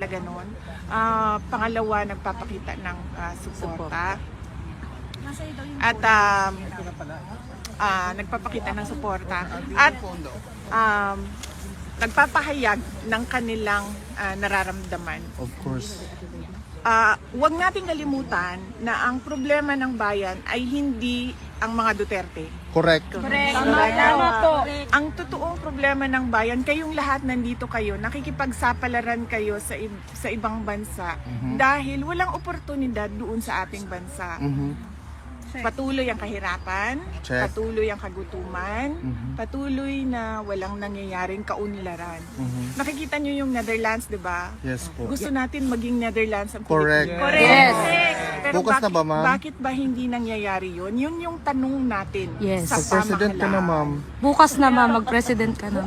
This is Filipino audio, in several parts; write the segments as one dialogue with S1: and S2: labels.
S1: Ganon. Pangalawa, nagpapakita ng suporta. At nagpapakita ng suporta. At nagpapahayag ng kanilang nararamdaman.
S2: Of course.
S1: Huwag nating kalimutan na ang problema ng bayan ay hindi ang mga Duterte.
S2: Correct.
S1: Tama po. Ang totoong problema ng bayan, kayong lahat nandito kayo, nakikipagsapalaran kayo sa ibang bansa dahil walang oportunidad doon sa ating bansa. Patuloy ang kahirapan,
S2: Check.
S1: patuloy ang kagutuman, patuloy na walang nangyayaring kaunlaran. Nakikita nyo yung Netherlands, di ba?
S2: Yes po.
S1: Gusto natin maging Netherlands ang
S2: Correct.
S1: Pilipinas.
S3: Yes.
S1: Pero
S2: Bukas na ba, ma'am?
S1: bakit ba hindi nangyayari yun? Yun yung tanong natin
S3: Yes.
S1: sa
S2: Mag-president ka na, ma'am.
S3: Bukas na mag-president ka na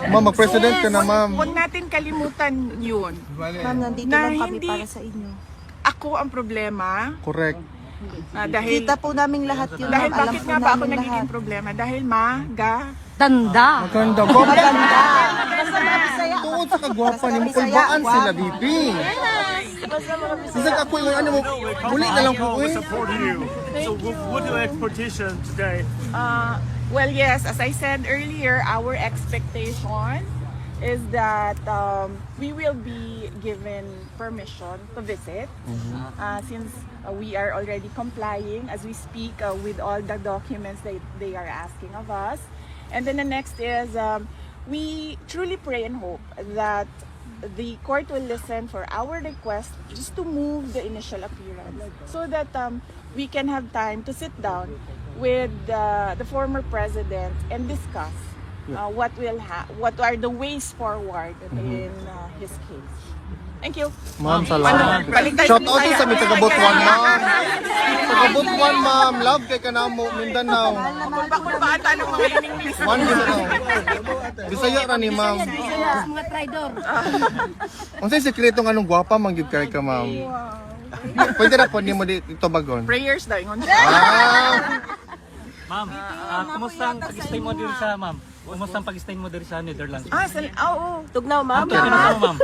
S2: Ma'am, mag-president ka na, ma'am.
S1: Huwag natin kalimutan yun.
S4: Ma'am, nandito
S1: Na
S4: lang kami
S1: hindi-
S4: para sa inyo.
S1: Ako ang problema
S2: Correct.
S1: dahil
S4: Kita po namin lahat yun.
S1: dahil
S4: ma'am. Alam
S1: bakit
S4: po
S1: nga ba ako
S4: namin
S1: nagiging
S4: lahat.
S1: problema? Dahil
S3: Tanda.
S2: Maganda ba?
S4: Maganda. Basta mga Bisaya.
S2: Tungkol sa kagwapa ni mo, kulbaan sila, BP. Isang ako yung ano mo, muli na lang po eh.
S5: Supporting you. So what do you expectation today?
S1: Well, yes, as I said earlier, our expectation is that we will be given permission to visit since we are already complying as we speak with all the documents that they are asking of us. And then the next is we truly pray and hope that the court will listen for our request just to move the initial appearance so that we can have time to sit down with the former president and discuss what are the ways forward in his case. Thank you.
S2: Ma'am, salamat.
S1: Balik tayo
S2: Shout out
S1: Bisaya.
S2: sa mga taga-Butuan, ma'am. Taga-Butuan, ma'am. Love kay Kanamo, Mindanao.
S1: Kulbaan tayo ng mga in-English.
S2: One Mindanao. Bisaya ra ni ma'am.
S3: Mga traidor.
S2: Unsay sekreto nga anong gwapa mangyud kay ka, ma'am? Pwede na po nimo dito bagon.
S1: Prayers daw ingon.
S6: Ma'am, kumusta ang pag-stay mo dito sa ma'am? Kumusta ang pag-stay mo dito sa Netherlands?
S1: Oo.
S4: Tugnaw, ma'am.
S6: Okay na po, ma'am.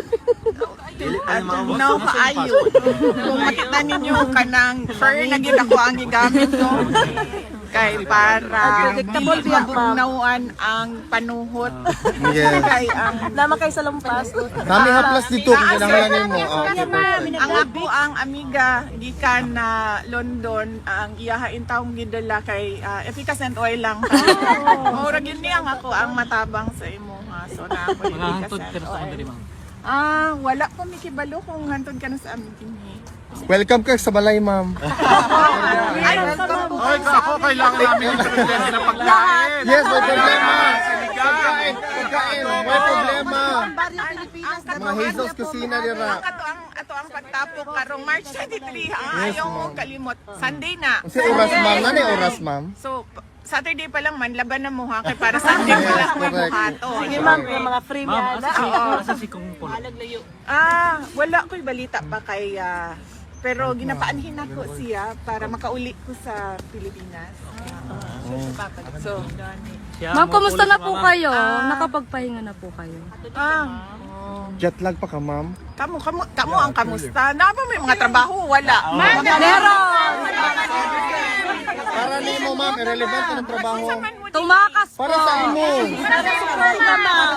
S1: Now kaayo. Kung makita ninyo kanang fur na gid ako ang gigamit ko. Kay para
S4: Predictable
S1: dili
S4: biyak, ma'am.
S1: mabugnawan ang panuhot.
S2: Yes.
S1: Kay ang
S4: Naman kayo sa lampas.
S2: Kami haplas dito kung kinahanglan nimo. Okay, perfect.
S1: ang ako ang amiga gikan na London ang iyahain taong gidala kay efficacent oil lang. Mura gyud niya ako ang matabang sa imo ha. So na ako
S6: Mga hantod ka na sa kandari, ma'am.
S1: Wala ko mikibalo kung hantod ka na sa amin dinhi.
S2: Welcome ka sa balay, ma'am.
S1: Ay,
S5: Ay, ako kailangan namin yung presidente ng pagkain.
S2: Yes, may problema. Pagkain, may problema.
S4: Barrio Pilipinas.
S2: Mga Jesus kusina dira.
S1: ato ang pagtapok karong March 23 ayaw mo kalimot. Sunday na.
S2: Unsa oras, ma'am? Nani oras, ma'am?
S1: So, Saturday pa lang man, laban na mo ha, kay para Sunday pa lang may
S2: correct.
S1: buhato.
S4: Sige, ma'am. Yung mga free
S6: Ma'am,
S4: meal.
S6: asa si Kung Polo?
S1: Wala ko'y balita pa kay pero ginapaanhin ako siya para makauli ko sa Pilipinas. So,
S3: Ma'am, kumusta na po kayo? Nakapagpahinga na po kayo?
S2: Jet lag pa ka, ma'am?
S1: Kamu ang kamusta? Na ba may mga trabaho? Wala.
S3: Meron!
S2: Para nimo, ma'am, irrelevant ang trabaho.
S3: Tumakas po!
S2: Para sa imo.
S4: Support naman.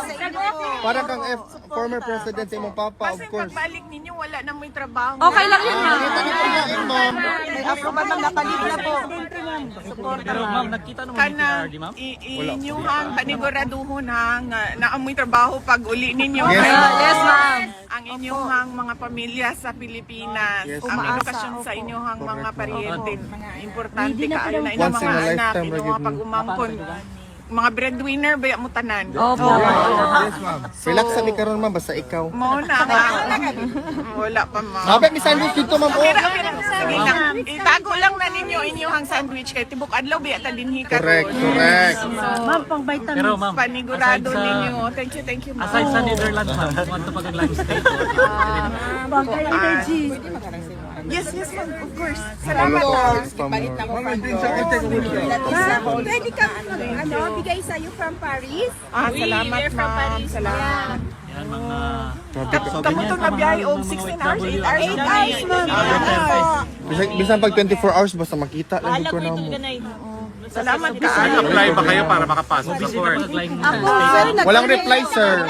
S2: Para kang former president sa imong papa, of
S1: Kasi
S2: course.
S1: pagbalik ninyo, wala na may trabaho.
S3: Okay lang yun, ma'am.
S2: Nakita niyo po yan, ma'am.
S4: May afro man lang napalit na po.
S6: Pero ma'am, nagkita naman ni
S1: Kana
S6: PRD, ma'am?
S1: inyuhang paniguraduhon hang naamoy trabaho pag uli ninyo.
S2: Yes,
S1: Kaya
S2: ma'am.
S3: Yes, ma'am.
S1: ang inyuhang mga pamilya sa Pilipinas,
S2: Yes,
S1: ang
S2: ma'am.
S1: edukasyon sa inyuhang mga
S2: Correct,
S1: pariente, importante kaayo na inyong
S2: Once in a
S1: mga anak,
S2: lifetime,
S1: inyong mga
S2: Brigid.
S1: pag-umangkon. Mga breadwinner ba mo tanan?
S3: Opo.
S2: Yes, ma'am. Relax sa ni karon, ma'am, basta ikaw.
S1: Mo na nga. Wala pa ma.
S2: Sabi, may sandwich dito, ma'am. Oh.
S1: Sige na. Itago lang na ninyo inyong sandwich kay tibok adlaw biya ta dinhi karon.
S2: Correct, correct.
S4: Ma'am, pang vitamins.
S6: Pero ma'am,
S1: Panigurado
S6: aside sa-
S1: ninyo. Thank you, ma'am.
S6: Aside sa Netherlands, ma'am, kung ano pag live stay po.
S1: Yes, ma'am. Of course. Salamat ha.
S7: Pwede ka bigay sa'yo from Paris.
S1: Salamat ma'am. Salamat.
S6: Yan, mga...
S1: Kamo to na biyahe og 16 hours, 8 hours. 8 hours,
S2: Bisan pag 24 hours basta makita lang ko na mo.
S1: Salamat ka.
S5: Nag-apply ba kayo para makapasok sa court?
S2: Walang reply, sir.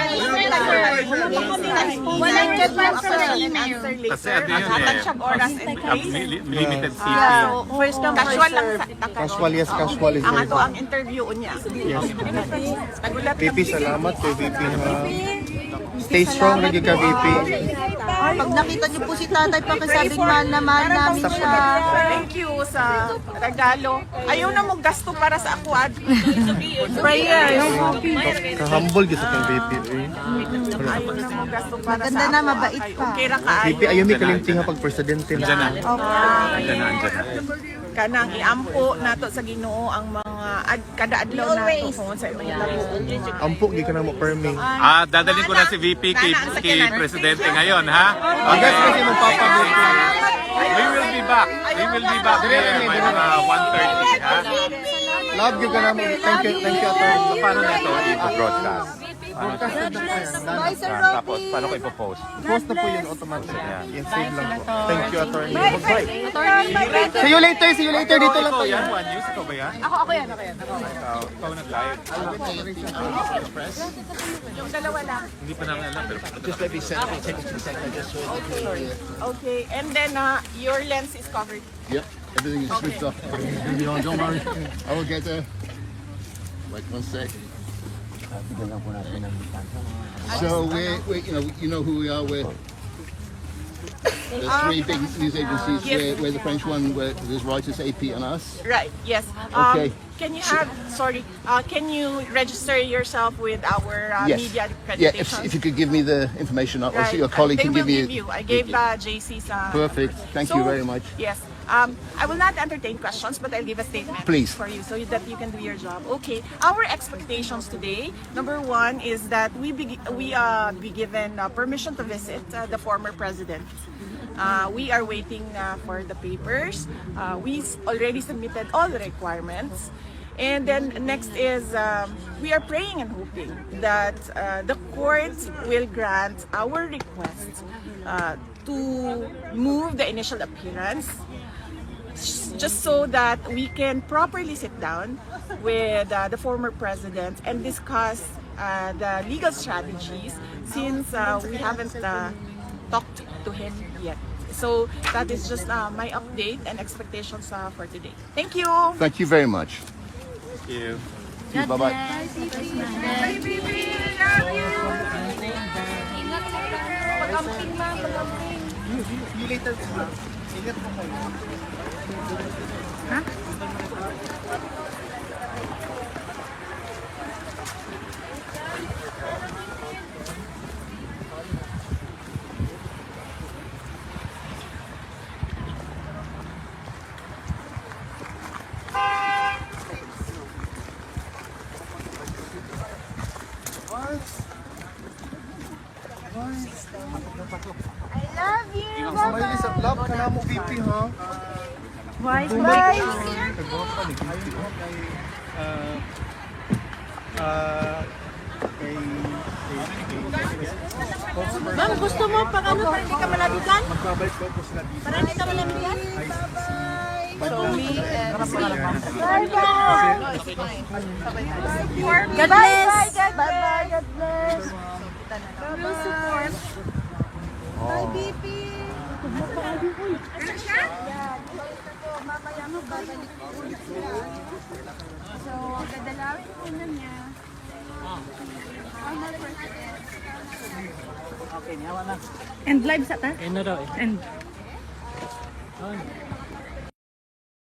S1: Walang response sa email.
S5: Kasi ano yun eh,
S1: Oras and place.
S5: limited
S1: So,
S5: seating.
S4: First come, first
S1: casual lang
S4: serve.
S1: sa
S2: Casual, yes, casual is
S1: Ang
S2: very
S1: ato ang interview niya. Nagulat
S2: VP, salamat kay VP ha. Stay strong lagi ka, VP.
S4: Pag nakita niyo po si tatay, pakisabing mahal na mahal namin siya.
S1: Thank you sa regalo. Ayaw na mo gasto para sa aquad.
S4: Prayers.
S2: Ka-humble gito kang VP.
S1: Ayaw na mo gasto para
S4: Maganda
S1: sa
S4: na,
S1: aqua.
S4: mabait
S1: Ay,
S4: pa.
S1: Okay ra ka.
S2: VP, ayaw mi kalimting ha pag presidente
S5: Andyan na.
S2: na.
S5: Andyan na.
S1: Kanang iampo nato sa Ginoo ang mga kada adlaw nato kung sa imong labo.
S2: Ampo, di ka na mo perming.
S5: Dadalhin ko na si VP kay Presidente ngayon, ha?
S2: Ang guys kasi mong papa VP.
S5: We will be back. We will be back there by mga 1:30, ha?
S2: Love you ka na mo. Thank you, attorney.
S5: Paano na ito i-broadcast?
S4: Bye, Sir
S5: Tapos,
S4: Rocky.
S5: paano ko ipopost?
S2: Post na po yun automatic. Yan, save lang po. Thank you, attorney. See you later, dito lang
S5: Ikaw
S2: tayo.
S5: yan, One News? Ikaw ba yan?
S3: Ako yan.
S5: Ikaw nag-live?
S1: Yung dalawa lang.
S5: Hindi pa namin alam, pero
S1: Okay, and then your lens is covered.
S7: Yep, everything is switched off. Don't worry. I will get there. Wait 1 sec. So you know who we are. We're there's three big news agencies.
S1: Yes.
S7: We're the French one. Where there's Reuters, AP, and us.
S1: Right, yes.
S7: Okay.
S1: Can you register yourself with our
S7: Yes.
S1: media
S7: Yeah.
S1: accreditation?
S7: If you could give me the information, or
S1: Right.
S7: so your colleague
S1: They
S7: can
S1: will
S7: give me.
S1: give you. I gave JC's.
S7: Perfect. Thank you very much.
S1: Yes. I will not entertain questions, but I'll give a statement
S7: Please.
S1: for you so that you can do your job. Okay. Our expectations today, number one, is that we be given permission to visit the former president. We are waiting for the papers. We already submitted all the requirements. And then next is we are praying and hoping that the court will grant our request to move the initial appearance, just so that we can properly sit down with the former president and discuss the legal strategies, since we haven't talked to him yet. So that is just my update and expectations for today. Thank you.
S7: Thank you very much.
S5: Thank you.
S7: Bye bye.
S2: See you later. Ingat po kayo. Smiley sa love ka na mo, VP, ha?
S4: Ma'am, gusto mo pag ano, para hindi ka malabitan? Para hindi ka malabitan? God bless! Bye-bye! God bless! Support! Bye, BP! Mamaya mo, babalik ko ulit sila. So, dadalawin muna niya.
S6: Okay, niyawa na.
S3: And live sa ta?
S6: End na daw eh.
S3: And
S6: Oh,